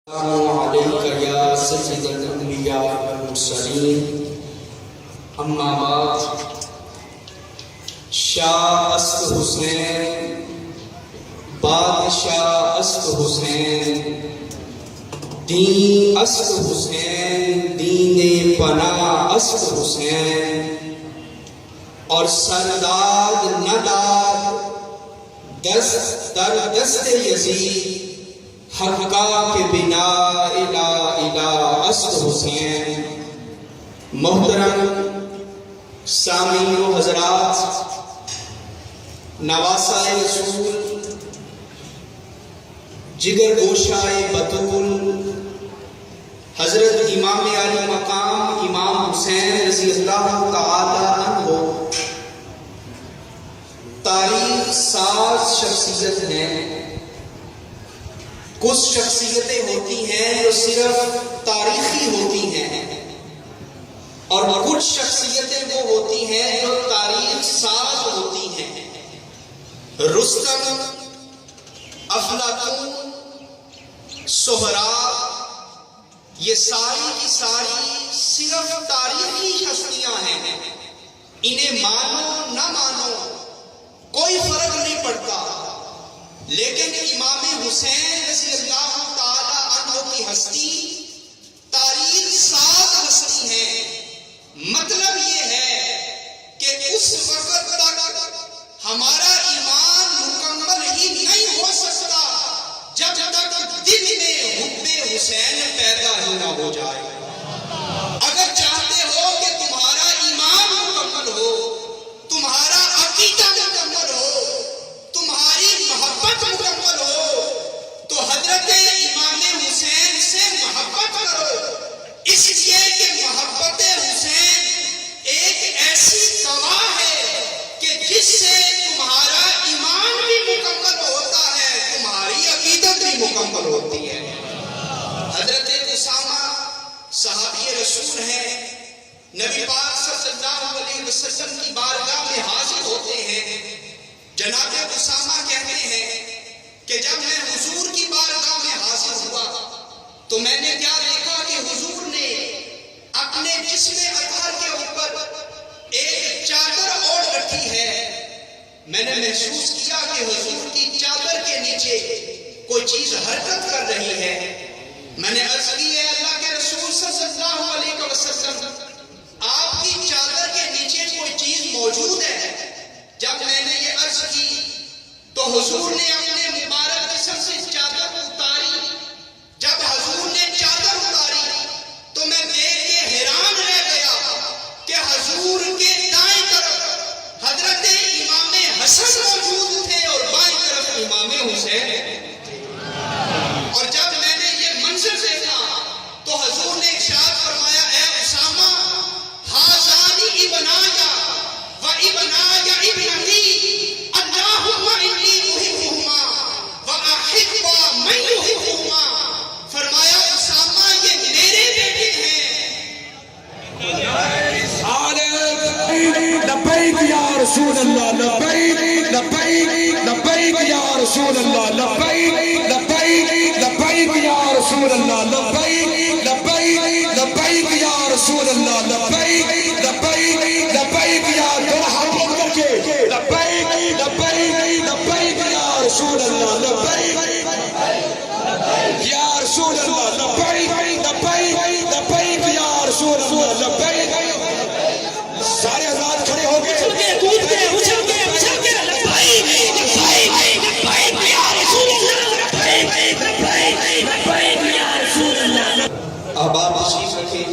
السلام علیکم یا سید الانبیاء والمرسلین اما بعد شاہ است حسین بادشاہ است حسین دین است حسین دین پناہ است حسین اور سرداد نداد دست در دست یزید حقا کے بنا الہ الہ است حسین۔ محترم سامعین و حضرات، نواسہ رسول، جگر گوشائے بطول، حضرت امام علی مقام امام حسین رضی اللہ تعالی عنہ تاریخ ساز شخصیت ہیں۔ کچھ شخصیتیں ہوتی ہیں جو صرف تاریخی ہوتی ہیں اور کچھ شخصیتیں وہ ہوتی ہیں جو تاریخ ساز ہوتی ہیں۔ رستم، افلاطون، سہراب، یہ ساری کی ساری صرف تاریخی ہستیاں ہیں۔ انہیں مانو نہ مانو کوئی فرق نہیں پڑتا، لیکن امام حسین رضی اللہ تعالی عنہ کی ہستی تاریخ ساز ہستی ہے۔ مطلب یہ ہے کہ اس وقت تک ہمارا ایمان مکمل ہی نہیں ہو سکتا جب تک دل میں حب حسین پیدا ہی نہ ہو جائے۔ اگر چاہتے ہو کہ تمہارا ایمان مکمل ہو، تمہارا عقیدہ مکمل ہو، تمہاری محبت مکمل ہو، تو حضرت امام حسین سے محبت کرو، اس لیے کہ محبت حسین ایک ایسی دوا ہے کہ جس سے تمہارا ایمان بھی مکمل ہوتا ہے، تمہاری عقیدت بھی مکمل ہوتی ہے۔ حضرت اسامہ صحابی رسول ہیں، نبی پاک صلی اللہ علیہ وسلم کی بارگاہ میں حاضر ہوتے ہیں۔ جناب اسامہ کہتے ہیں کہ جب میں حضور کی بارگاہ میں حاضر ہوا تو میں نے کیا دیکھا کہ حضور نے اپنے جسم اطہر کے اوپر ایک چادر اوڑھ رکھی ہے۔ میں نے محسوس کیا کہ حضور کی چادر کے نیچے کوئی چیز حرکت کر رہی ہے۔ میں نے عرض کی ہے اللہ کے رسول صلی اللہ علیہ وسلم، آپ کی چادر کے نیچے کوئی چیز موجود ہے؟ جب میں نے یہ عرض کی تو حضور نے اپنے مبارک جسم سے چادر اتاری۔ جب حضور نے چادر اتاری تو میں دیکھ کے حیران رہ گیا کہ حضور کے دائیں طرف حضرت امام حسن موجود تھے اور بائیں طرف امام حسین۔ اور جب میں نے یہ منظر دیکھا تو حضور نے ارشاد فرمایا، اے اسامہ، ھذان ابنایا و ابنایا ابنتی، اللہم انی احبہما و احب من یحبہما۔ فرمایا اسامہ یہ میرے بیٹے ہیں۔ لبیک یا رسول اللہ، لبیک لبیک لبیک یا رسول اللہ، لبیک لبیک لبیک یا رسول اللہ، لبیک لبیک لبیک یا رسول اللہ، لبیک لبیک لبیک یا لبیک لبیک لبیک یا رسول اللہ، لبیک یا رسول اللہ، لبیک لبیک لبیک یا رسول اللہ، لبیک۔ سارے حضرات کھڑے ہو گئے، کود کے اچھل کے لبیک لبیک لبیک یا رسول اللہ، لبیک لبیک لبیک یا رسول اللہ۔ اب آپ تشریف رکھیں۔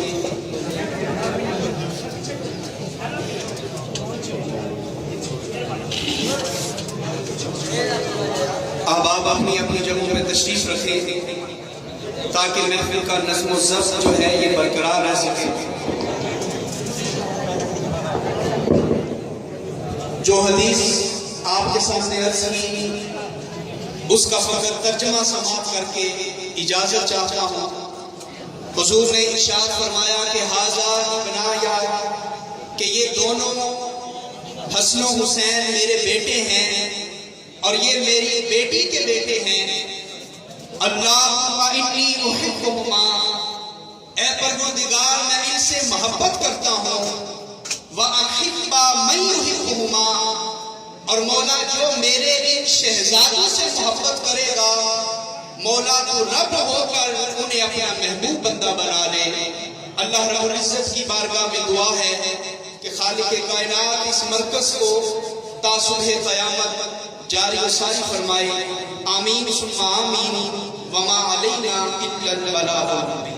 اب آپ اپنی اپنی جگہوں میں تشریف رکھیں تاکہ محفل کا نظم و ضبط جو ہے یہ برقرار رہ سکے۔ جو حدیث آپ کے سامنے عرض کی اس کا فقط ترجمہ سماعت کر کے اجازت چاہتا ہوں۔ حضور نے ارشاد فرمایا کہ ھذا ابنایا، کہ یہ دونوں حسن و حسین میرے بیٹے ہیں اور یہ میری بیٹی کے بیٹے ہیں۔ اللہم انی پروردگار میں ان سے محبت کرتا ہوں، وَأَحِبَّ مَن يُحِبُّهُمَا، اور مولا جو میرے ان شہزادوں سے محبت کرے گا، مولا تو رب ہو کر انہیں اپنا محبوب بندہ بنا لے۔ اللہ رب العزت کی بارگاہ میں دعا ہے کہ خالق کائنات اس مرکز کو تا صبح قیامت جاری و ساری فرمائے۔ آمین ثم آمین، وما علینا الا البلاغ۔